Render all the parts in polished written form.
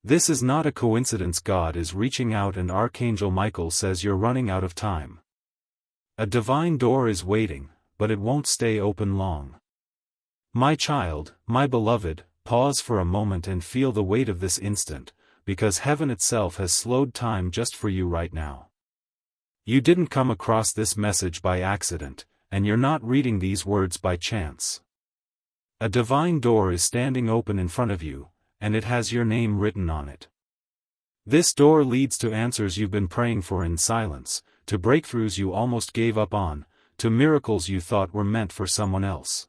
This is not a coincidence. God is reaching out and Archangel Michael says you're running out of time. A divine door is waiting, but it won't stay open long. My child, my beloved, pause for a moment and feel the weight of this instant, because heaven itself has slowed time just for you right now. You didn't come across this message by accident, and you're not reading these words by chance. A divine door is standing open in front of you, and it has your name written on it. This door leads to answers you've been praying for in silence, to breakthroughs you almost gave up on, to miracles you thought were meant for someone else.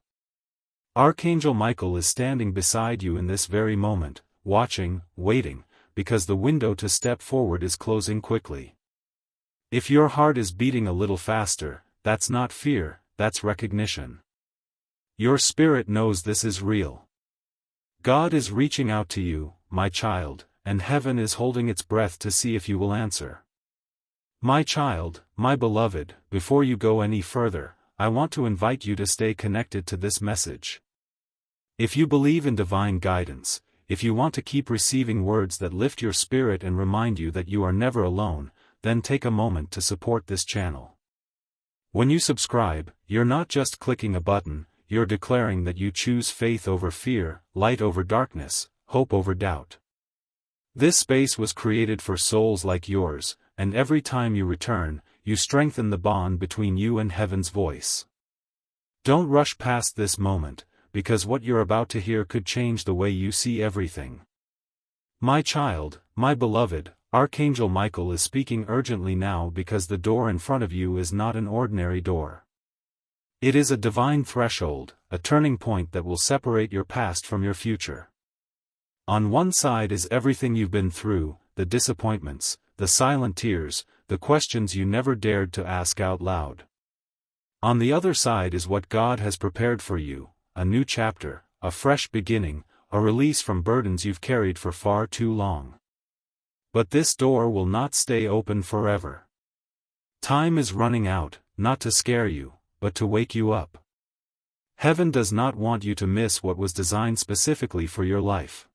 Archangel Michael is standing beside you in this very moment, watching, waiting, because the window to step forward is closing quickly. If your heart is beating a little faster, that's not fear, that's recognition. Your spirit knows this is real. God is reaching out to you, my child, and heaven is holding its breath to see if you will answer. My child, my beloved, before you go any further, I want to invite you to stay connected to this message. If you believe in divine guidance, if you want to keep receiving words that lift your spirit and remind you that you are never alone, then take a moment to support this channel. When you subscribe, you're not just clicking a button, you're declaring that you choose faith over fear, light over darkness, hope over doubt. This space was created for souls like yours, and every time you return, you strengthen the bond between you and heaven's voice. Don't rush past this moment, because what you're about to hear could change the way you see everything. My child, my beloved, Archangel Michael is speaking urgently now because the door in front of you is not an ordinary door. It is a divine threshold, a turning point that will separate your past from your future. On one side is everything you've been through, the disappointments, the silent tears, the questions you never dared to ask out loud. On the other side is what God has prepared for you, a new chapter, a fresh beginning, a release from burdens you've carried for far too long. But this door will not stay open forever. Time is running out, not to scare you, but to wake you up. Heaven does not want you to miss what was designed specifically for your life.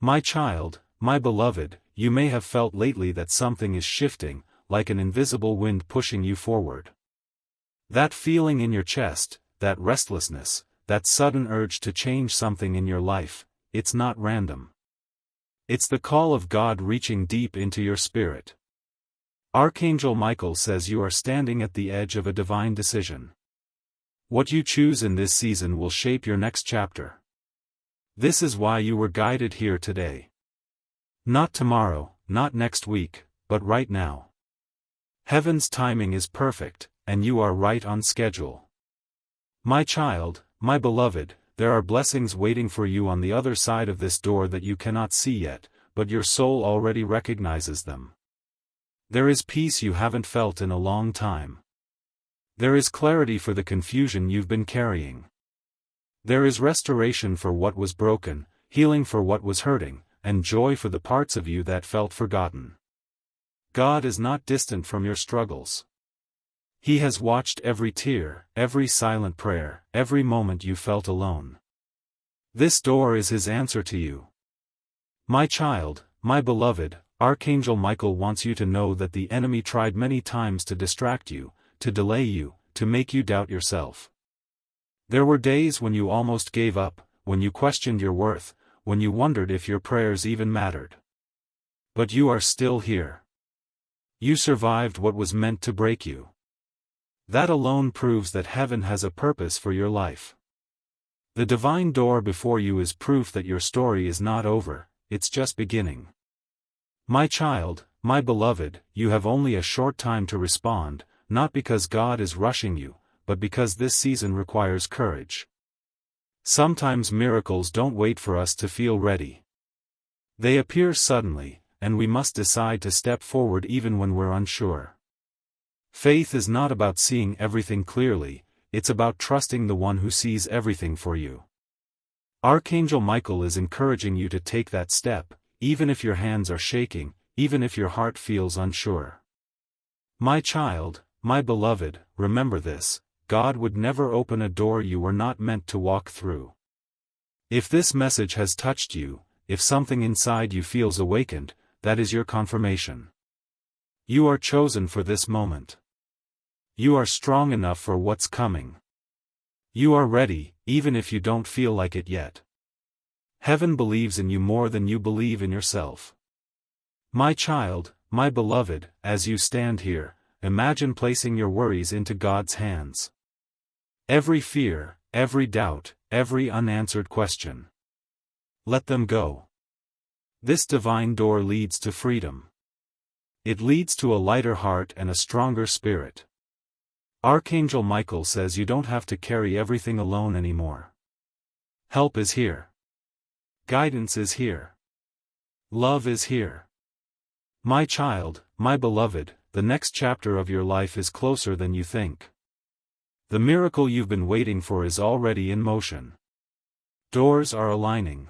My child, my beloved, you may have felt lately that something is shifting, like an invisible wind pushing you forward. That feeling in your chest, that restlessness, that sudden urge to change something in your life, it's not random. It's the call of God reaching deep into your spirit. Archangel Michael says you are standing at the edge of a divine decision. What you choose in this season will shape your next chapter. This is why you were guided here today. Not tomorrow, not next week, but right now. Heaven's timing is perfect, and you are right on schedule. My child, my beloved, there are blessings waiting for you on the other side of this door that you cannot see yet, but your soul already recognizes them. There is peace you haven't felt in a long time. There is clarity for the confusion you've been carrying. There is restoration for what was broken, healing for what was hurting, and joy for the parts of you that felt forgotten. God is not distant from your struggles. He has watched every tear, every silent prayer, every moment you felt alone. This door is His answer to you. My child, my beloved, Archangel Michael wants you to know that the enemy tried many times to distract you, to delay you, to make you doubt yourself. There were days when you almost gave up, when you questioned your worth, when you wondered if your prayers even mattered. But you are still here. You survived what was meant to break you. That alone proves that heaven has a purpose for your life. The divine door before you is proof that your story is not over, it's just beginning. My child, my beloved, you have only a short time to respond, not because God is rushing you, but because this season requires courage. Sometimes miracles don't wait for us to feel ready. They appear suddenly, and we must decide to step forward even when we're unsure. Faith is not about seeing everything clearly, it's about trusting the one who sees everything for you. Archangel Michael is encouraging you to take that step, even if your hands are shaking, even if your heart feels unsure. My child, my beloved, remember this, God would never open a door you were not meant to walk through. If this message has touched you, if something inside you feels awakened, that is your confirmation. You are chosen for this moment. You are strong enough for what's coming. You are ready, even if you don't feel like it yet. Heaven believes in you more than you believe in yourself. My child, my beloved, as you stand here, imagine placing your worries into God's hands. Every fear, every doubt, every unanswered question. Let them go. This divine door leads to freedom. It leads to a lighter heart and a stronger spirit. Archangel Michael says you don't have to carry everything alone anymore. Help is here. Guidance is here. Love is here. My child, my beloved, the next chapter of your life is closer than you think. The miracle you've been waiting for is already in motion. Doors are aligning.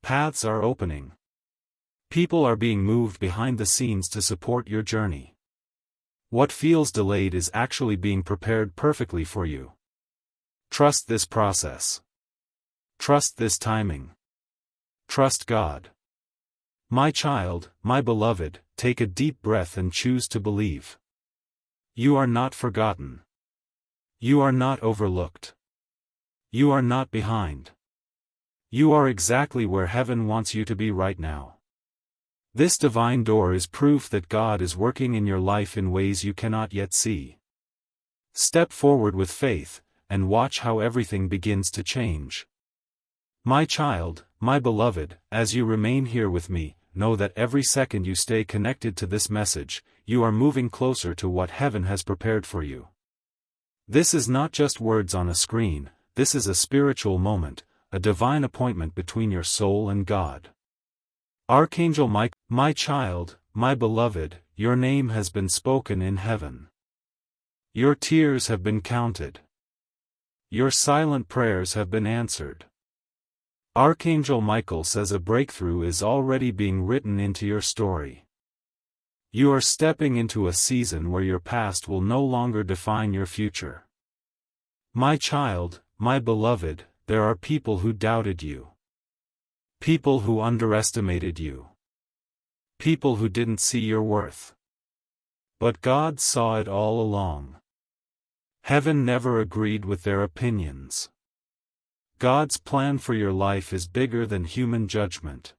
Paths are opening. People are being moved behind the scenes to support your journey. What feels delayed is actually being prepared perfectly for you. Trust this process. Trust this timing. Trust God. My child, my beloved, take a deep breath and choose to believe. You are not forgotten. You are not overlooked. You are not behind. You are exactly where heaven wants you to be right now. This divine door is proof that God is working in your life in ways you cannot yet see. Step forward with faith, and watch how everything begins to change. My child, my beloved, as you remain here with me, know that every second you stay connected to this message, you are moving closer to what heaven has prepared for you. This is not just words on a screen, this is a spiritual moment, a divine appointment between your soul and God. Archangel Michael, my child, my beloved, your name has been spoken in heaven. Your tears have been counted. Your silent prayers have been answered. Archangel Michael says a breakthrough is already being written into your story. You are stepping into a season where your past will no longer define your future. My child, my beloved, there are people who doubted you. People who underestimated you. People who didn't see your worth. But God saw it all along. Heaven never agreed with their opinions. God's plan for your life is bigger than human judgment.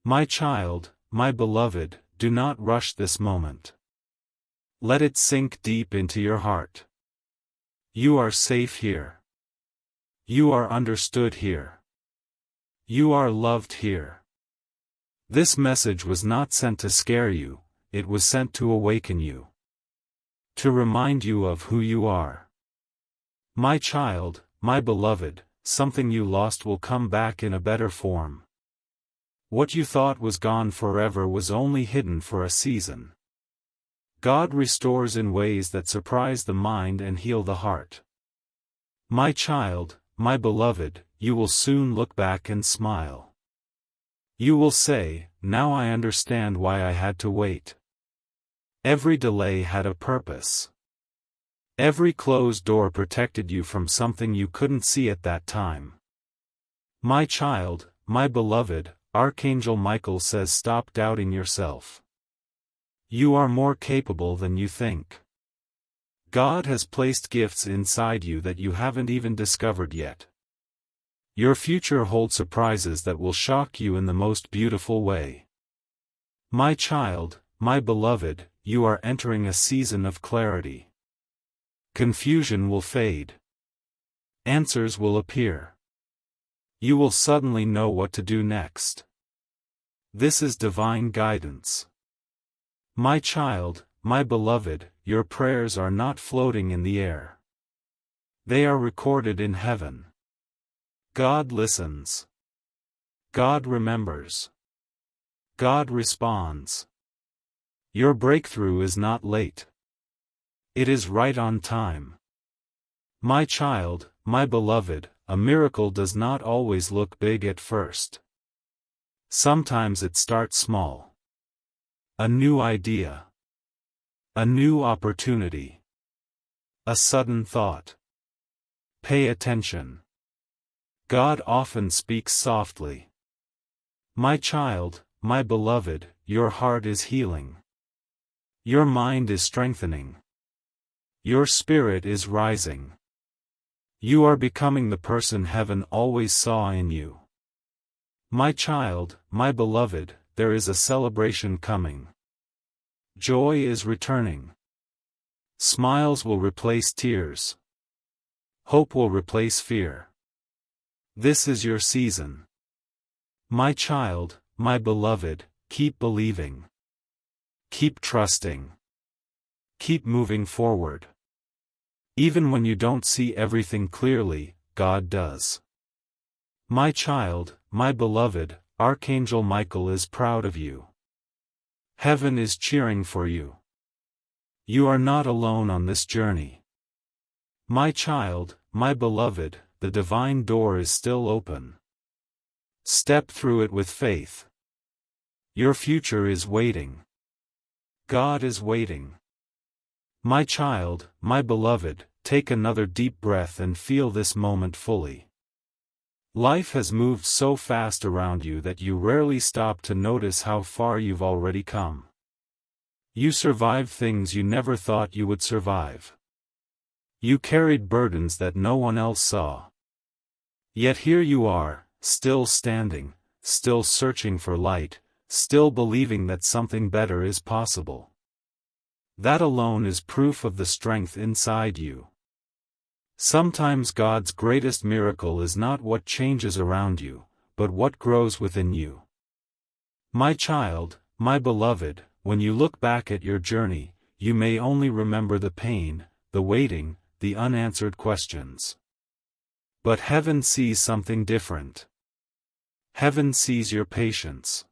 My child, my beloved, do not rush this moment. Let it sink deep into your heart. You are safe here. You are understood here. You are loved here. This message was not sent to scare you, it was sent to awaken you. To remind you of who you are. My child, my beloved, something you lost will come back in a better form. What you thought was gone forever was only hidden for a season. God restores in ways that surprise the mind and heal the heart. My child, my beloved, you will soon look back and smile. You will say, now I understand why I had to wait. Every delay had a purpose. Every closed door protected you from something you couldn't see at that time. My child, my beloved, Archangel Michael says stop doubting yourself. You are more capable than you think. God has placed gifts inside you that you haven't even discovered yet. Your future holds surprises that will shock you in the most beautiful way. My child, my beloved, you are entering a season of clarity. Confusion will fade. Answers will appear. You will suddenly know what to do next. This is divine guidance. My child, my beloved, your prayers are not floating in the air. They are recorded in heaven. God listens. God remembers. God responds. Your breakthrough is not late. It is right on time. My child, my beloved, a miracle does not always look big at first. Sometimes it starts small. A new idea. A new opportunity. A sudden thought. Pay attention. God often speaks softly. My child, my beloved, your heart is healing. Your mind is strengthening. Your spirit is rising. You are becoming the person heaven always saw in you. My child, my beloved, there is a celebration coming. Joy is returning. Smiles will replace tears. Hope will replace fear. This is your season. My child, my beloved, keep believing. Keep trusting. Keep moving forward. Even when you don't see everything clearly, God does. My child, my beloved, Archangel Michael is proud of you. Heaven is cheering for you. You are not alone on this journey. My child, my beloved, the divine door is still open. Step through it with faith. Your future is waiting. God is waiting. My child, my beloved, take another deep breath and feel this moment fully. Life has moved so fast around you that you rarely stop to notice how far you've already come. You survived things you never thought you would survive. You carried burdens that no one else saw. Yet here you are, still standing, still searching for light, still believing that something better is possible. That alone is proof of the strength inside you. Sometimes God's greatest miracle is not what changes around you, but what grows within you. My child, my beloved, when you look back at your journey, you may only remember the pain, the waiting, the unanswered questions. But heaven sees something different. Heaven sees your patience.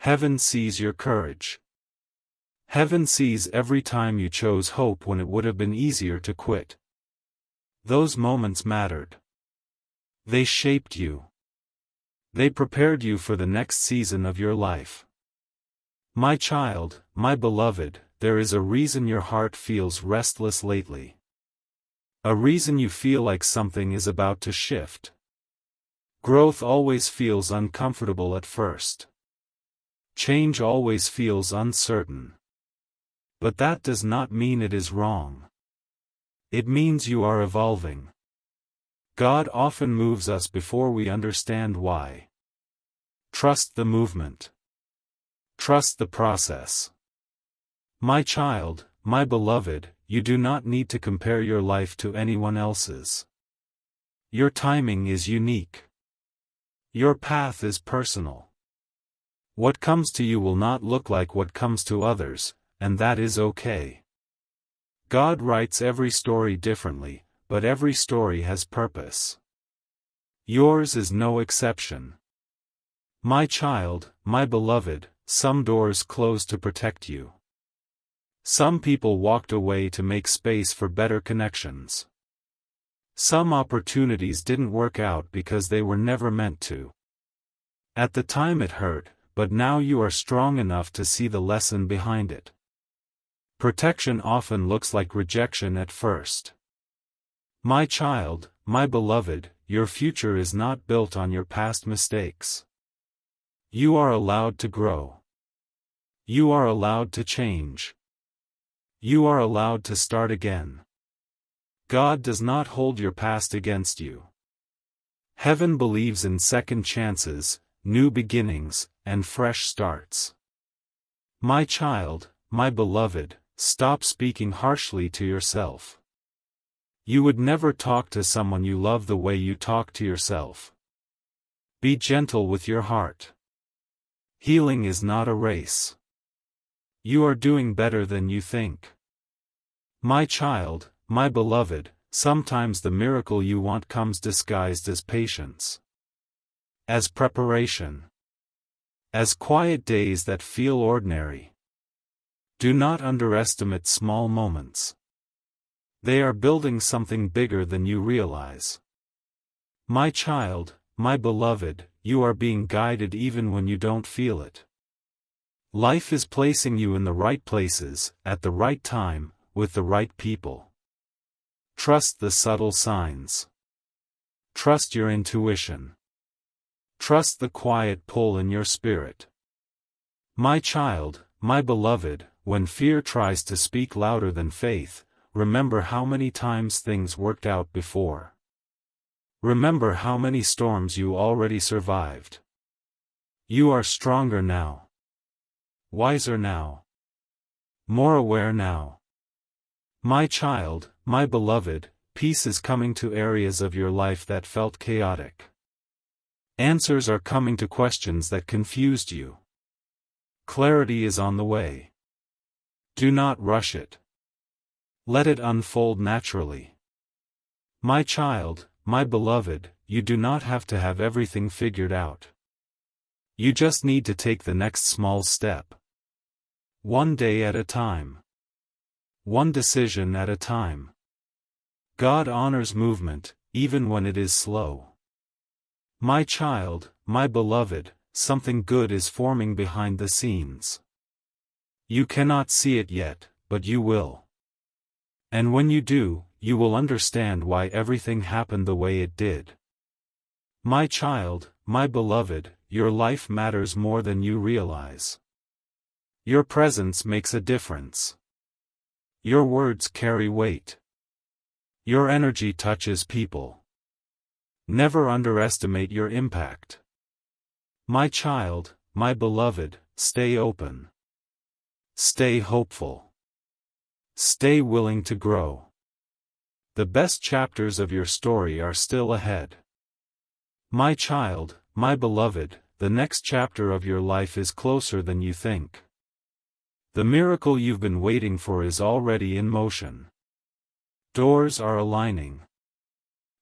Heaven sees your courage. Heaven sees every time you chose hope when it would have been easier to quit. Those moments mattered. They shaped you. They prepared you for the next season of your life. My child, my beloved, there is a reason your heart feels restless lately. A reason you feel like something is about to shift. Growth always feels uncomfortable at first. Change always feels uncertain. But that does not mean it is wrong. It means you are evolving. God often moves us before we understand why. Trust the movement. Trust the process. My child, my beloved, you do not need to compare your life to anyone else's. Your timing is unique. Your path is personal. What comes to you will not look like what comes to others, and that is okay. God writes every story differently, but every story has purpose. Yours is no exception. My child, my beloved, some doors closed to protect you. Some people walked away to make space for better connections. Some opportunities didn't work out because they were never meant to. At the time it hurt, but now you are strong enough to see the lesson behind it. Protection often looks like rejection at first. My child, my beloved, your future is not built on your past mistakes. You are allowed to grow. You are allowed to change. You are allowed to start again. God does not hold your past against you. Heaven believes in second chances, new beginnings, and fresh starts. My child, my beloved, stop speaking harshly to yourself. You would never talk to someone you love the way you talk to yourself. Be gentle with your heart. Healing is not a race. You are doing better than you think. My child, my beloved, sometimes the miracle you want comes disguised as patience. As preparation. As quiet days that feel ordinary. Do not underestimate small moments. They are building something bigger than you realize. My child, my beloved, you are being guided even when you don't feel it. Life is placing you in the right places, at the right time, with the right people. Trust the subtle signs. Trust your intuition. Trust the quiet pull in your spirit. My child, my beloved, when fear tries to speak louder than faith, remember how many times things worked out before. Remember how many storms you already survived. You are stronger now. Wiser now. More aware now. My child, my beloved, peace is coming to areas of your life that felt chaotic. Answers are coming to questions that confused you. Clarity is on the way. Do not rush it. Let it unfold naturally. My child, my beloved, you do not have to have everything figured out. You just need to take the next small step. One day at a time. One decision at a time. God honors movement, even when it is slow. My child, my beloved, something good is forming behind the scenes. You cannot see it yet, but you will. And when you do, you will understand why everything happened the way it did. My child, my beloved, your life matters more than you realize. Your presence makes a difference. Your words carry weight. Your energy touches people. Never underestimate your impact. My child, my beloved, stay open. Stay hopeful. Stay willing to grow. The best chapters of your story are still ahead. My child, my beloved, the next chapter of your life is closer than you think. The miracle you've been waiting for is already in motion. Doors are aligning.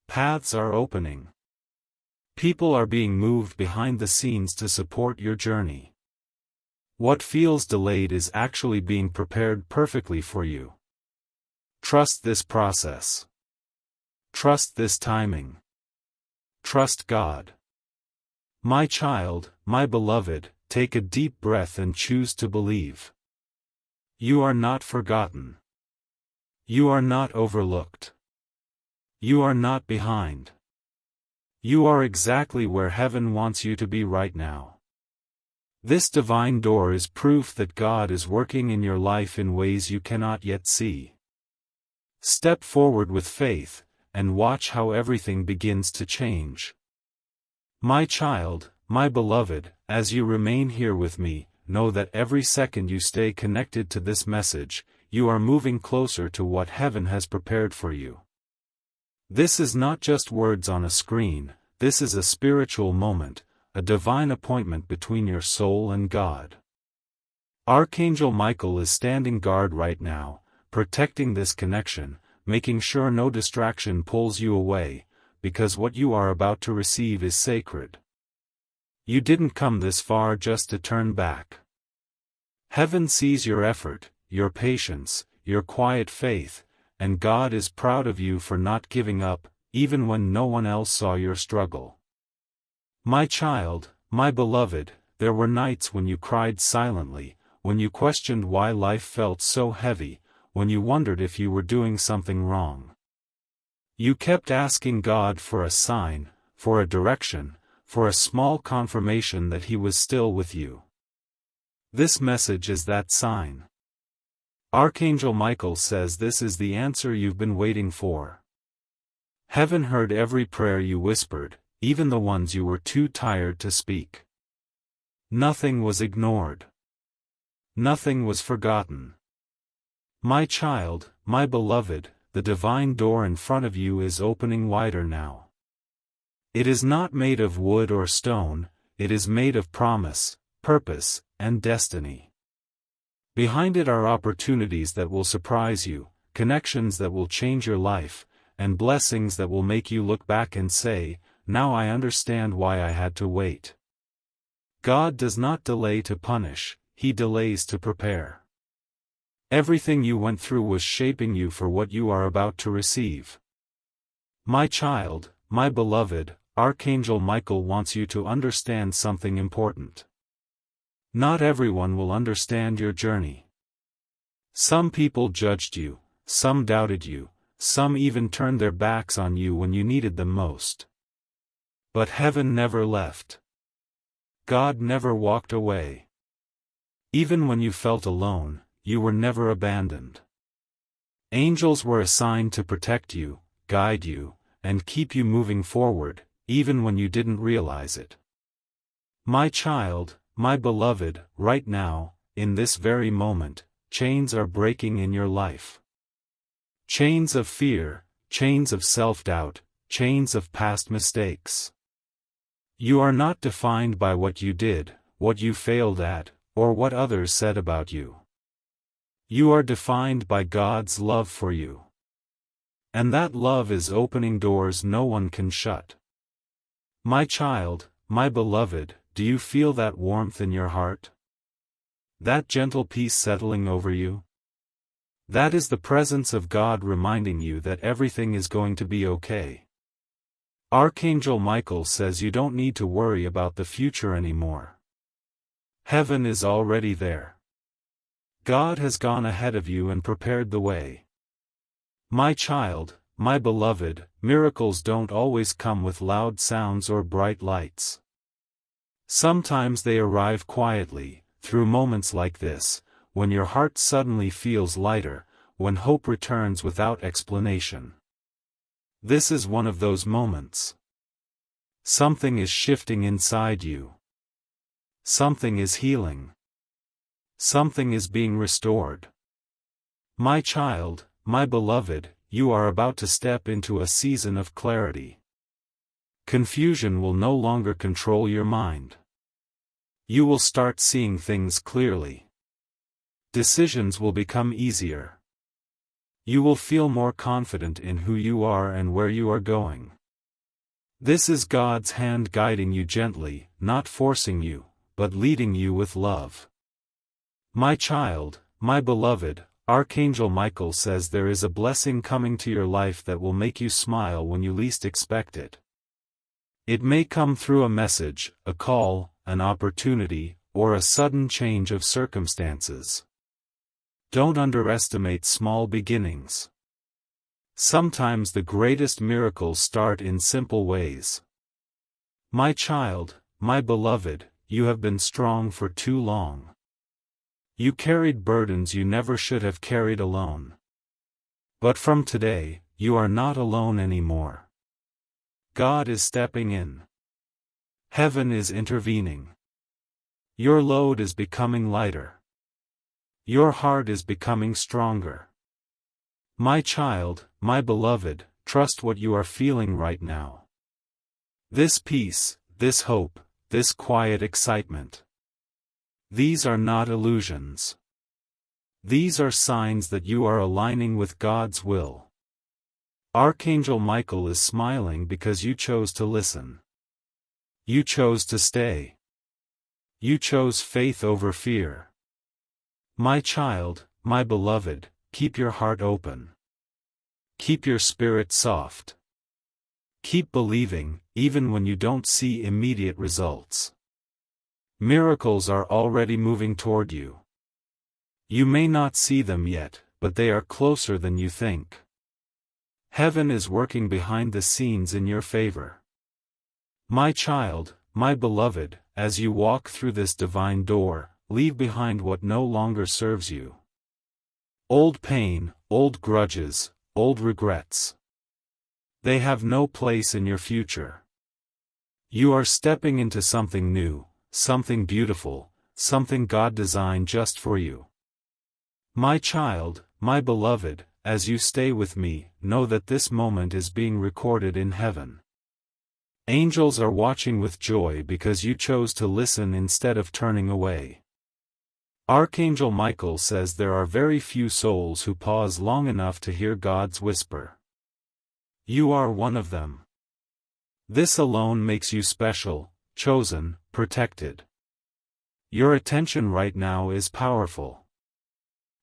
Paths are opening. People are being moved behind the scenes to support your journey. What feels delayed is actually being prepared perfectly for you. Trust this process. Trust this timing. Trust God. My child, my beloved, take a deep breath and choose to believe. You are not forgotten. You are not overlooked. You are not behind. You are exactly where heaven wants you to be right now. This divine door is proof that God is working in your life in ways you cannot yet see. Step forward with faith, and watch how everything begins to change. My child, my beloved, as you remain here with me, know that every second you stay connected to this message, you are moving closer to what heaven has prepared for you. This is not just words on a screen, this is a spiritual moment, a divine appointment between your soul and God. Archangel Michael is standing guard right now, protecting this connection, making sure no distraction pulls you away, because what you are about to receive is sacred. You didn't come this far just to turn back. Heaven sees your effort, your patience, your quiet faith, and God is proud of you for not giving up, even when no one else saw your struggle. My child, my beloved, there were nights when you cried silently, when you questioned why life felt so heavy, when you wondered if you were doing something wrong. You kept asking God for a sign, for a direction, for a small confirmation that He was still with you. This message is that sign. Archangel Michael says this is the answer you've been waiting for. Heaven heard every prayer you whispered, even the ones you were too tired to speak. Nothing was ignored. Nothing was forgotten. My child, my beloved, the divine door in front of you is opening wider now. It is not made of wood or stone, it is made of promise, purpose, and destiny. Behind it are opportunities that will surprise you, connections that will change your life, and blessings that will make you look back and say, "Now I understand why I had to wait." God does not delay to punish, He delays to prepare. Everything you went through was shaping you for what you are about to receive. My child, my beloved, Archangel Michael wants you to understand something important. Not everyone will understand your journey. Some people judged you, some doubted you, some even turned their backs on you when you needed them most. But heaven never left. God never walked away. Even when you felt alone, you were never abandoned. Angels were assigned to protect you, guide you, and keep you moving forward, even when you didn't realize it. My child, my beloved, right now, in this very moment, chains are breaking in your life. Chains of fear, chains of self-doubt, chains of past mistakes. You are not defined by what you did, what you failed at, or what others said about you. You are defined by God's love for you. And that love is opening doors no one can shut. My child, my beloved, do you feel that warmth in your heart? That gentle peace settling over you? That is the presence of God reminding you that everything is going to be okay. Archangel Michael says you don't need to worry about the future anymore. Heaven is already there. God has gone ahead of you and prepared the way. My child, my beloved, miracles don't always come with loud sounds or bright lights. Sometimes they arrive quietly, through moments like this, when your heart suddenly feels lighter, when hope returns without explanation. This is one of those moments. Something is shifting inside you. Something is healing. Something is being restored. My child, my beloved, you are about to step into a season of clarity. Confusion will no longer control your mind. You will start seeing things clearly. Decisions will become easier. You will feel more confident in who you are and where you are going. This is God's hand guiding you gently, not forcing you, but leading you with love. My child, my beloved, Archangel Michael says there is a blessing coming to your life that will make you smile when you least expect it. It may come through a message, a call, an opportunity, or a sudden change of circumstances. Don't underestimate small beginnings. Sometimes the greatest miracles start in simple ways. My child, my beloved, you have been strong for too long. You carried burdens you never should have carried alone. But from today, you are not alone anymore. God is stepping in. Heaven is intervening. Your load is becoming lighter. Your heart is becoming stronger. My child, my beloved, trust what you are feeling right now. This peace, this hope, this quiet excitement. These are not illusions. These are signs that you are aligning with God's will. Archangel Michael is smiling because you chose to listen. You chose to stay. You chose faith over fear. My child, my beloved, keep your heart open. Keep your spirit soft. Keep believing, even when you don't see immediate results. Miracles are already moving toward you. You may not see them yet, but they are closer than you think. Heaven is working behind the scenes in your favor. My child, my beloved, as you walk through this divine door, leave behind what no longer serves you. Old pain, old grudges, old regrets. They have no place in your future. You are stepping into something new, something beautiful, something God designed just for you. My child, my beloved, as you stay with me, know that this moment is being recorded in heaven. Angels are watching with joy because you chose to listen instead of turning away. Archangel Michael says there are very few souls who pause long enough to hear God's whisper. You are one of them. This alone makes you special, chosen, protected. Your attention right now is powerful.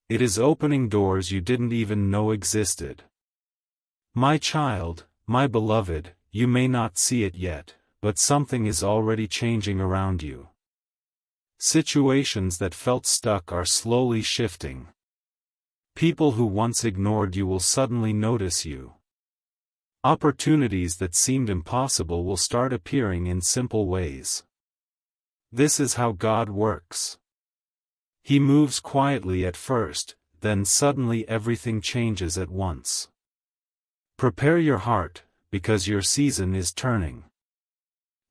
It is opening doors you didn't even know existed. My child, my beloved, you may not see it yet, but something is already changing around you. Situations that felt stuck are slowly shifting. People who once ignored you will suddenly notice you. Opportunities that seemed impossible will start appearing in simple ways. This is how God works. He moves quietly at first, then suddenly everything changes at once. Prepare your heart, because your season is turning.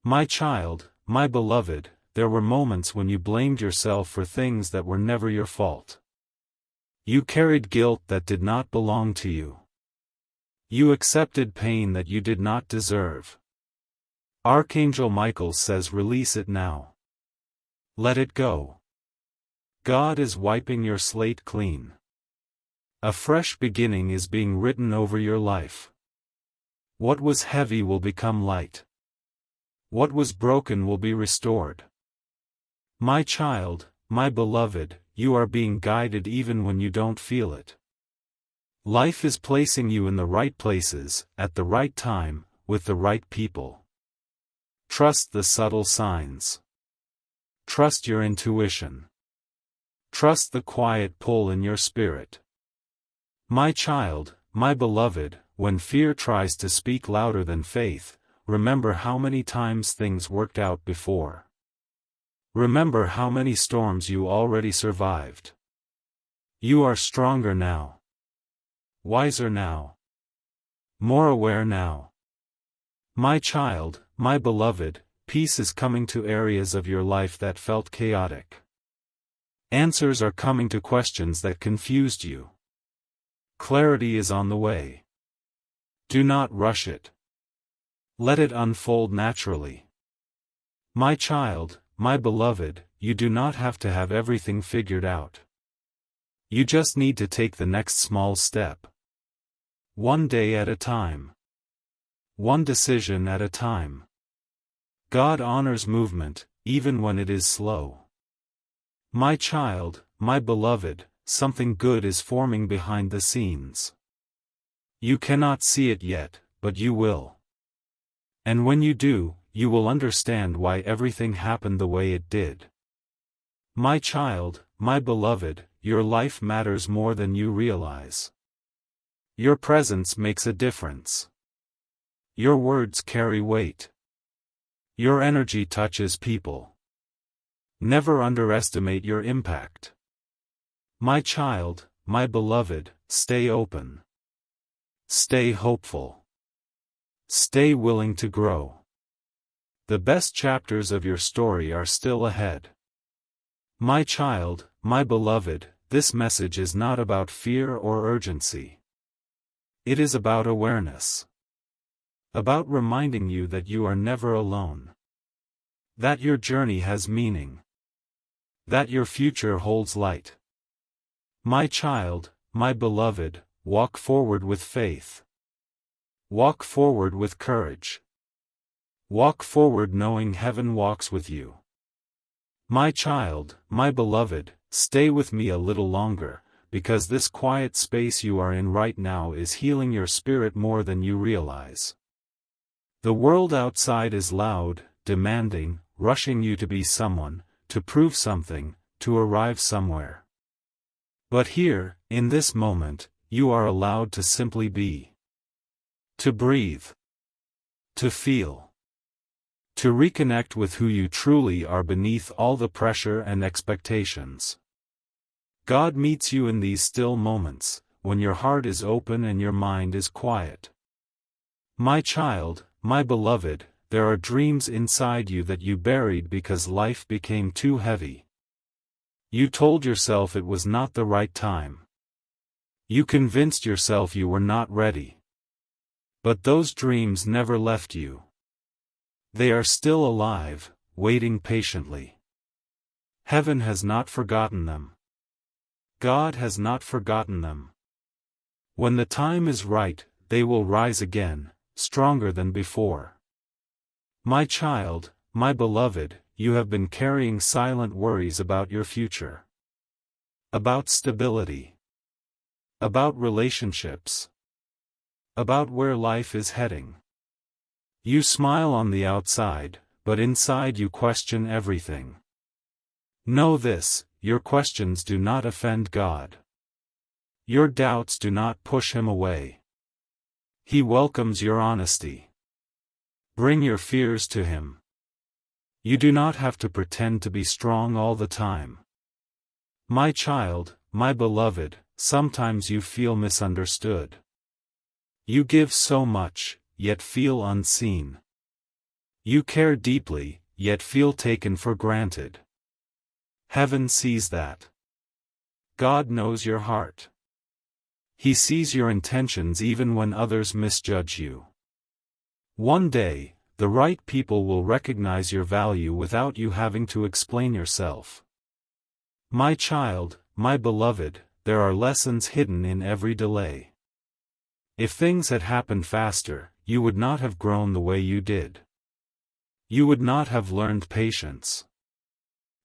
My child, my beloved, there were moments when you blamed yourself for things that were never your fault. You carried guilt that did not belong to you. You accepted pain that you did not deserve. Archangel Michael says release it now. Let it go. God is wiping your slate clean. A fresh beginning is being written over your life. What was heavy will become light. What was broken will be restored. My child, my beloved, you are being guided even when you don't feel it. Life is placing you in the right places, at the right time, with the right people. Trust the subtle signs. Trust your intuition. Trust the quiet pull in your spirit. My child, my beloved, when fear tries to speak louder than faith, remember how many times things worked out before. Remember how many storms you already survived. You are stronger now. Wiser now. More aware now. My child, my beloved, peace is coming to areas of your life that felt chaotic. Answers are coming to questions that confused you. Clarity is on the way. Do not rush it. Let it unfold naturally. My child, my beloved, you do not have to have everything figured out. You just need to take the next small step. One day at a time. One decision at a time. God honors movement, even when it is slow. My child, my beloved, something good is forming behind the scenes. You cannot see it yet, but you will. And when you do, you will understand why everything happened the way it did. My child, my beloved, your life matters more than you realize. Your presence makes a difference. Your words carry weight. Your energy touches people. Never underestimate your impact. My child, my beloved, stay open. Stay hopeful. Stay willing to grow. The best chapters of your story are still ahead. My child, my beloved, this message is not about fear or urgency. It is about awareness. About reminding you that you are never alone. That your journey has meaning. That your future holds light. My child, my beloved, walk forward with faith. Walk forward with courage. Walk forward knowing heaven walks with you. My child, my beloved, stay with me a little longer, because this quiet space you are in right now is healing your spirit more than you realize. The world outside is loud, demanding, rushing you to be someone, to prove something, to arrive somewhere. But here, in this moment, you are allowed to simply be. To breathe. To feel. To reconnect with who you truly are beneath all the pressure and expectations. God meets you in these still moments, when your heart is open and your mind is quiet. My child, my beloved, there are dreams inside you that you buried because life became too heavy. You told yourself it was not the right time. You convinced yourself you were not ready. But those dreams never left you. They are still alive, waiting patiently. Heaven has not forgotten them. God has not forgotten them. When the time is right, they will rise again, stronger than before. My child, my beloved, you have been carrying silent worries about your future. About stability. About relationships. About where life is heading. You smile on the outside, but inside you question everything. Know this, your questions do not offend God. Your doubts do not push Him away. He welcomes your honesty. Bring your fears to Him. You do not have to pretend to be strong all the time. My child, my beloved, sometimes you feel misunderstood. You give so much, yet feel unseen. You care deeply, yet feel taken for granted. Heaven sees that. God knows your heart. He sees your intentions even when others misjudge you. One day, the right people will recognize your value without you having to explain yourself. My child, my beloved, there are lessons hidden in every delay. If things had happened faster, you would not have grown the way you did. You would not have learned patience.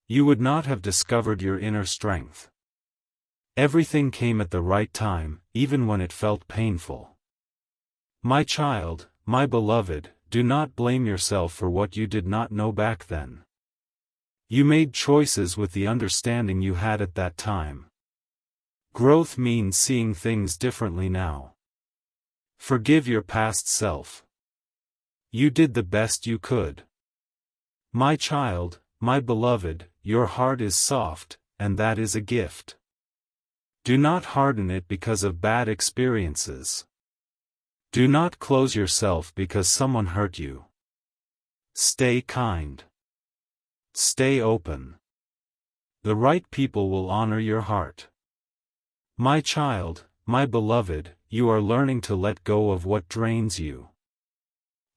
You would not have discovered your inner strength. Everything came at the right time, even when it felt painful. My child, my beloved, do not blame yourself for what you did not know back then. You made choices with the understanding you had at that time. Growth means seeing things differently now. Forgive your past self. You did the best you could. My child, my beloved, your heart is soft, and that is a gift. Do not harden it because of bad experiences. Do not close yourself because someone hurt you. Stay kind. Stay open. The right people will honor your heart. My child, my beloved, you are learning to let go of what drains you.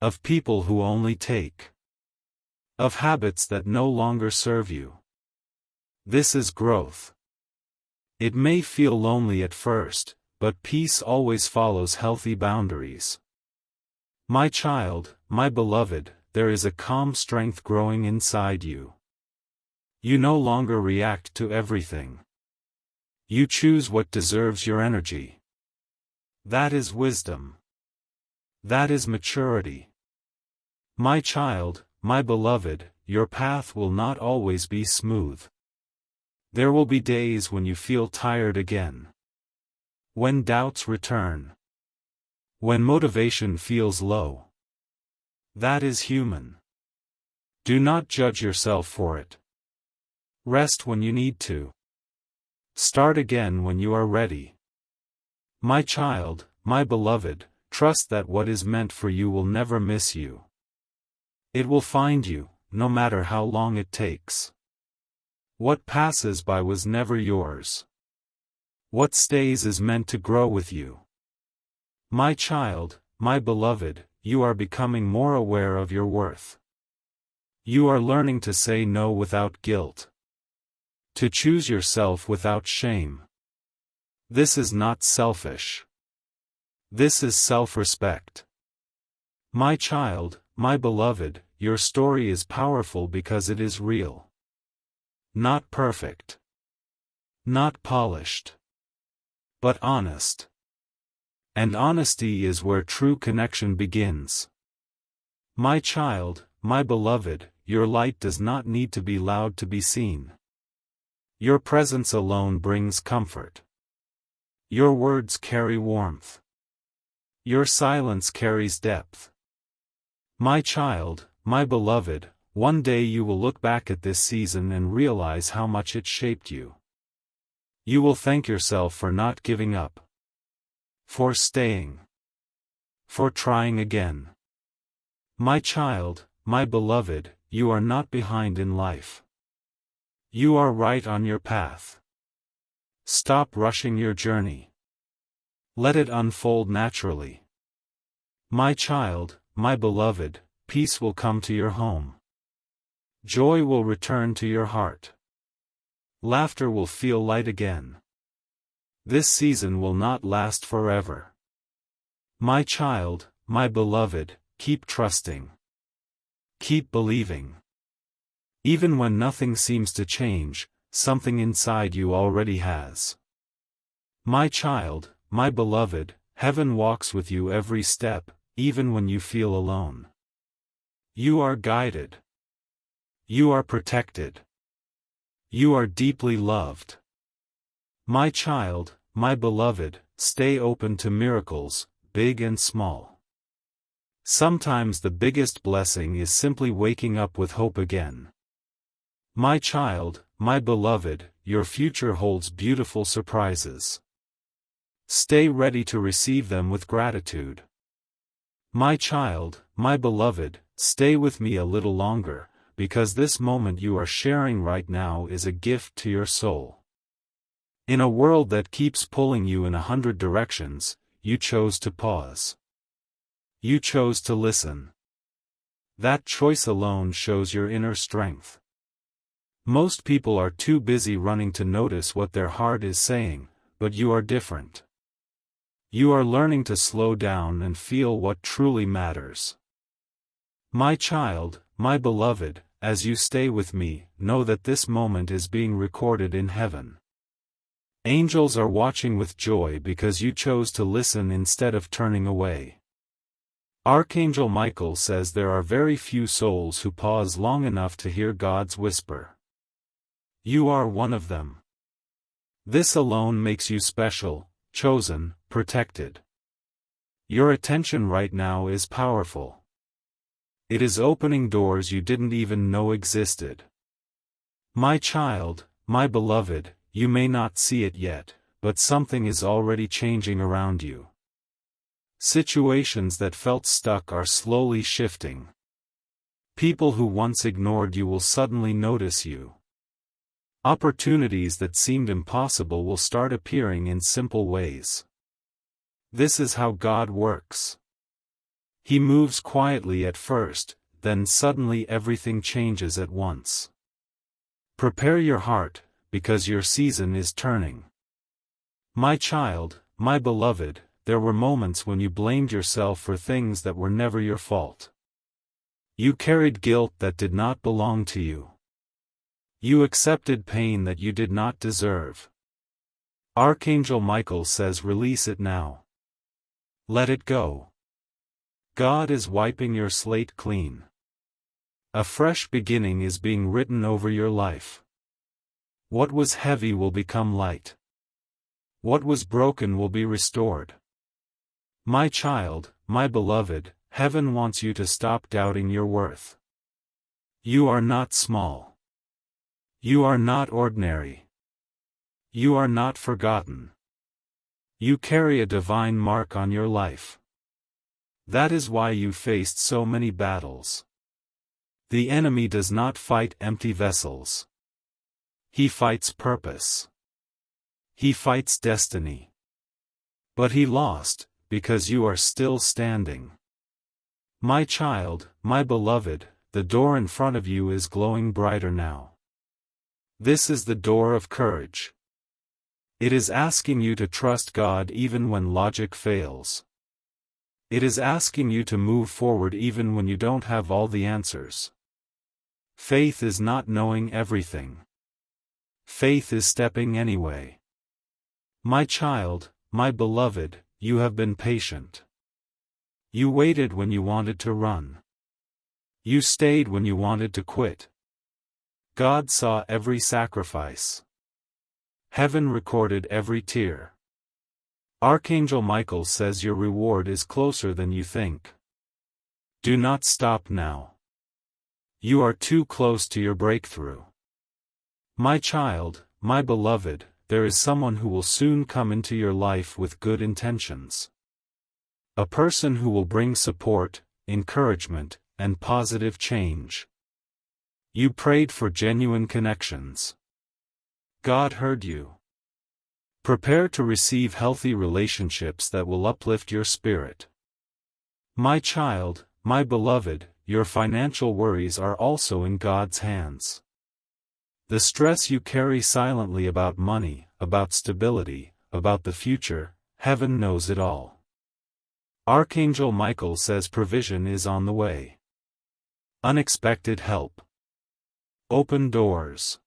Of people who only take. Of habits that no longer serve you. This is growth. It may feel lonely at first, but peace always follows healthy boundaries. My child, my beloved, there is a calm strength growing inside you. You no longer react to everything. You choose what deserves your energy. That is wisdom. That is maturity. My child, my beloved, your path will not always be smooth. There will be days when you feel tired again. When doubts return. When motivation feels low. That is human. Do not judge yourself for it. Rest when you need to. Start again when you are ready. My child, my beloved, trust that what is meant for you will never miss you. It will find you, no matter how long it takes. What passes by was never yours. What stays is meant to grow with you. My child, my beloved, you are becoming more aware of your worth. You are learning to say no without guilt. To choose yourself without shame. This is not selfish. This is self-respect. My child, my beloved, your story is powerful because it is real. Not perfect. Not polished. But honest. And honesty is where true connection begins. My child, my beloved, your light does not need to be loud to be seen. Your presence alone brings comfort. Your words carry warmth. Your silence carries depth. My child, my beloved, one day you will look back at this season and realize how much it shaped you. You will thank yourself for not giving up. For staying. For trying again. My child, my beloved, you are not behind in life. You are right on your path. Stop rushing your journey. Let it unfold naturally. My child, my beloved, peace will come to your home. Joy will return to your heart. Laughter will feel light again. This season will not last forever. My child, my beloved, keep trusting. Keep believing. Even when nothing seems to change, something inside you already has. My child, my beloved, heaven walks with you every step, even when you feel alone. You are guided. You are protected. You are deeply loved. My child, my beloved, stay open to miracles, big and small. Sometimes the biggest blessing is simply waking up with hope again. My child, my beloved, your future holds beautiful surprises. Stay ready to receive them with gratitude. My child, my beloved, stay with me a little longer, because this moment you are sharing right now is a gift to your soul. In a world that keeps pulling you in 100 directions, you chose to pause. You chose to listen. That choice alone shows your inner strength. Most people are too busy running to notice what their heart is saying, but you are different. You are learning to slow down and feel what truly matters. My child, my beloved, as you stay with me, know that this moment is being recorded in heaven. Angels are watching with joy because you chose to listen instead of turning away. Archangel Michael says there are very few souls who pause long enough to hear God's whisper. You are one of them. This alone makes you special, chosen, protected. Your attention right now is powerful. It is opening doors you didn't even know existed. My child, my beloved, you may not see it yet, but something is already changing around you. Situations that felt stuck are slowly shifting. People who once ignored you will suddenly notice you. Opportunities that seemed impossible will start appearing in simple ways. This is how God works. He moves quietly at first, then suddenly everything changes at once. Prepare your heart, because your season is turning. My child, my beloved, there were moments when you blamed yourself for things that were never your fault. You carried guilt that did not belong to you. You accepted pain that you did not deserve. Archangel Michael says release it now. Let it go. God is wiping your slate clean. A fresh beginning is being written over your life. What was heavy will become light. What was broken will be restored. My child, my beloved, heaven wants you to stop doubting your worth. You are not small. You are not ordinary. You are not forgotten. You carry a divine mark on your life. That is why you faced so many battles. The enemy does not fight empty vessels. He fights purpose. He fights destiny. But he lost, because you are still standing. My child, my beloved, the door in front of you is glowing brighter now. This is the door of courage. It is asking you to trust God even when logic fails. It is asking you to move forward even when you don't have all the answers. Faith is not knowing everything. Faith is stepping anyway. My child, my beloved, you have been patient. You waited when you wanted to run. You stayed when you wanted to quit. God saw every sacrifice. Heaven recorded every tear. Archangel Michael says your reward is closer than you think. Do not stop now. You are too close to your breakthrough. My child, my beloved, there is someone who will soon come into your life with good intentions. A person who will bring support, encouragement, and positive change. You prayed for genuine connections. God heard you. Prepare to receive healthy relationships that will uplift your spirit. My child, my beloved, your financial worries are also in God's hands. The stress you carry silently about money, about stability, about the future, heaven knows it all. Archangel Michael says provision is on the way. Unexpected help. Open doors.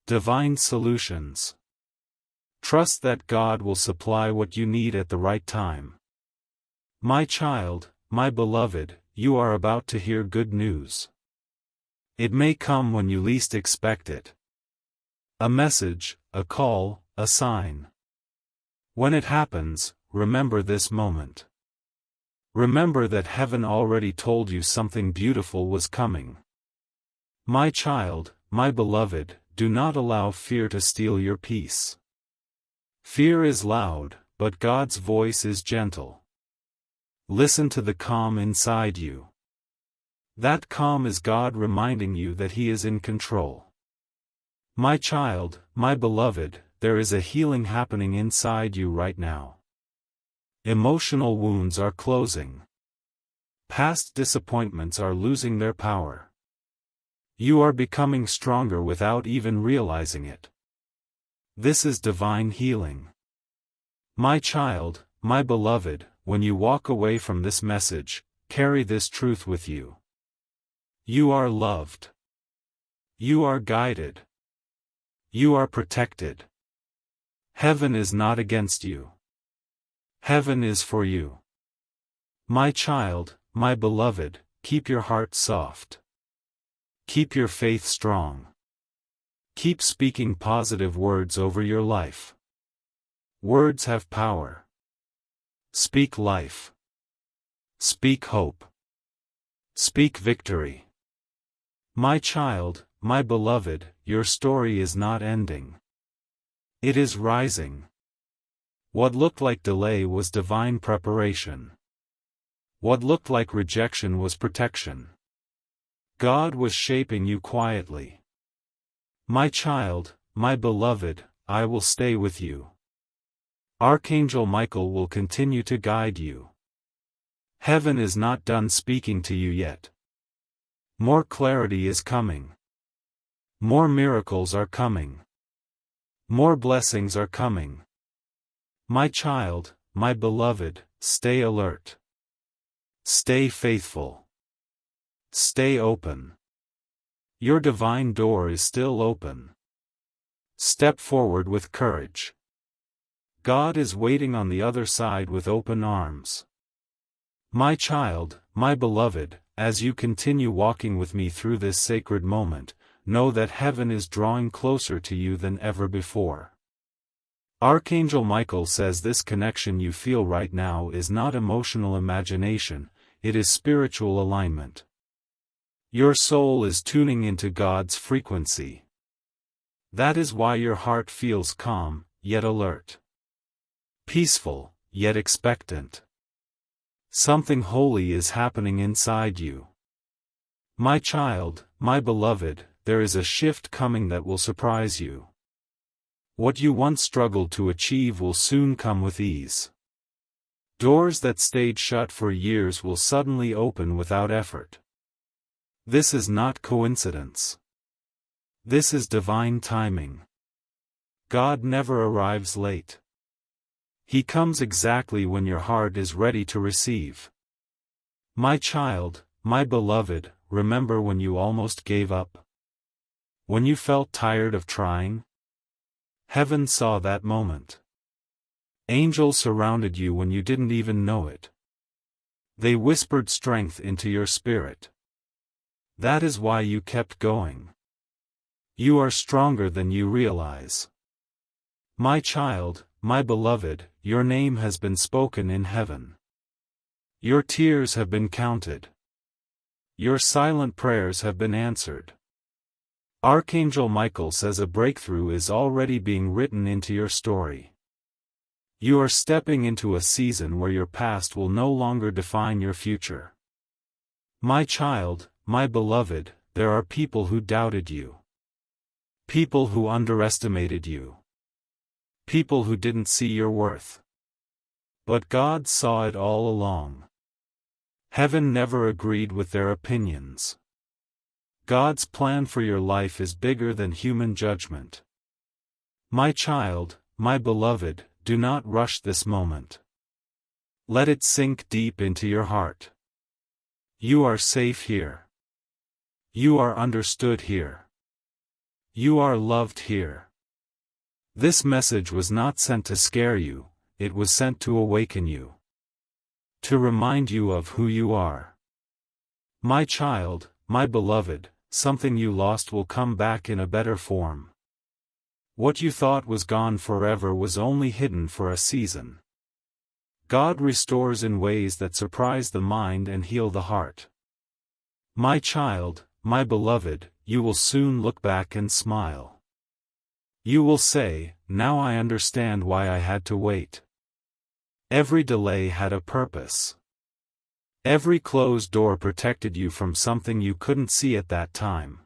Divine solutions. Trust that God will supply what you need at the right time. My child, my beloved, you are about to hear good news. It may come when you least expect it. A message, a call, a sign. When it happens, remember this moment. Remember that heaven already told you something beautiful was coming. My child, my beloved, do not allow fear to steal your peace. Fear is loud, but God's voice is gentle. Listen to the calm inside you. That calm is God reminding you that He is in control. My child, my beloved, there is a healing happening inside you right now. Emotional wounds are closing. Past disappointments are losing their power. You are becoming stronger without even realizing it. This is divine healing. My child, my beloved, when you walk away from this message, carry this truth with you. You are loved. You are guided. You are protected. Heaven is not against you. Heaven is for you. My child, my beloved, keep your heart soft. Keep your faith strong. Keep speaking positive words over your life. Words have power. Speak life. Speak hope. Speak victory. My child, my beloved, your story is not ending. It is rising. What looked like delay was divine preparation. What looked like rejection was protection. God was shaping you quietly. My child, my beloved, I will stay with you. Archangel Michael will continue to guide you. Heaven is not done speaking to you yet. More clarity is coming. More miracles are coming. More blessings are coming. My child, my beloved, stay alert. Stay faithful. Stay open. Your divine door is still open. Step forward with courage. God is waiting on the other side with open arms. My child, my beloved, as you continue walking with me through this sacred moment, know that heaven is drawing closer to you than ever before. Archangel Michael says this connection you feel right now is not emotional imagination, it is spiritual alignment. Your soul is tuning into God's frequency. That is why your heart feels calm, yet alert. Peaceful, yet expectant. Something holy is happening inside you. My child, my beloved, there is a shift coming that will surprise you. What you once struggled to achieve will soon come with ease. Doors that stayed shut for years will suddenly open without effort. This is not coincidence. This is divine timing. God never arrives late. He comes exactly when your heart is ready to receive. My child, my beloved, remember when you almost gave up? When you felt tired of trying? Heaven saw that moment. Angels surrounded you when you didn't even know it. They whispered strength into your spirit. That is why you kept going. You are stronger than you realize. My child, my beloved, your name has been spoken in heaven. Your tears have been counted. Your silent prayers have been answered. Archangel Michael says a breakthrough is already being written into your story. You are stepping into a season where your past will no longer define your future. My child, my beloved, there are people who doubted you. People who underestimated you. People who didn't see your worth. But God saw it all along. Heaven never agreed with their opinions. God's plan for your life is bigger than human judgment. My child, my beloved, do not rush this moment. Let it sink deep into your heart. You are safe here. You are understood here. You are loved here. This message was not sent to scare you, it was sent to awaken you. To remind you of who you are. My child, my beloved, something you lost will come back in a better form. What you thought was gone forever was only hidden for a season. God restores in ways that surprise the mind and heal the heart. My child, my beloved, you will soon look back and smile. You will say, now I understand why I had to wait. Every delay had a purpose. Every closed door protected you from something you couldn't see at that time.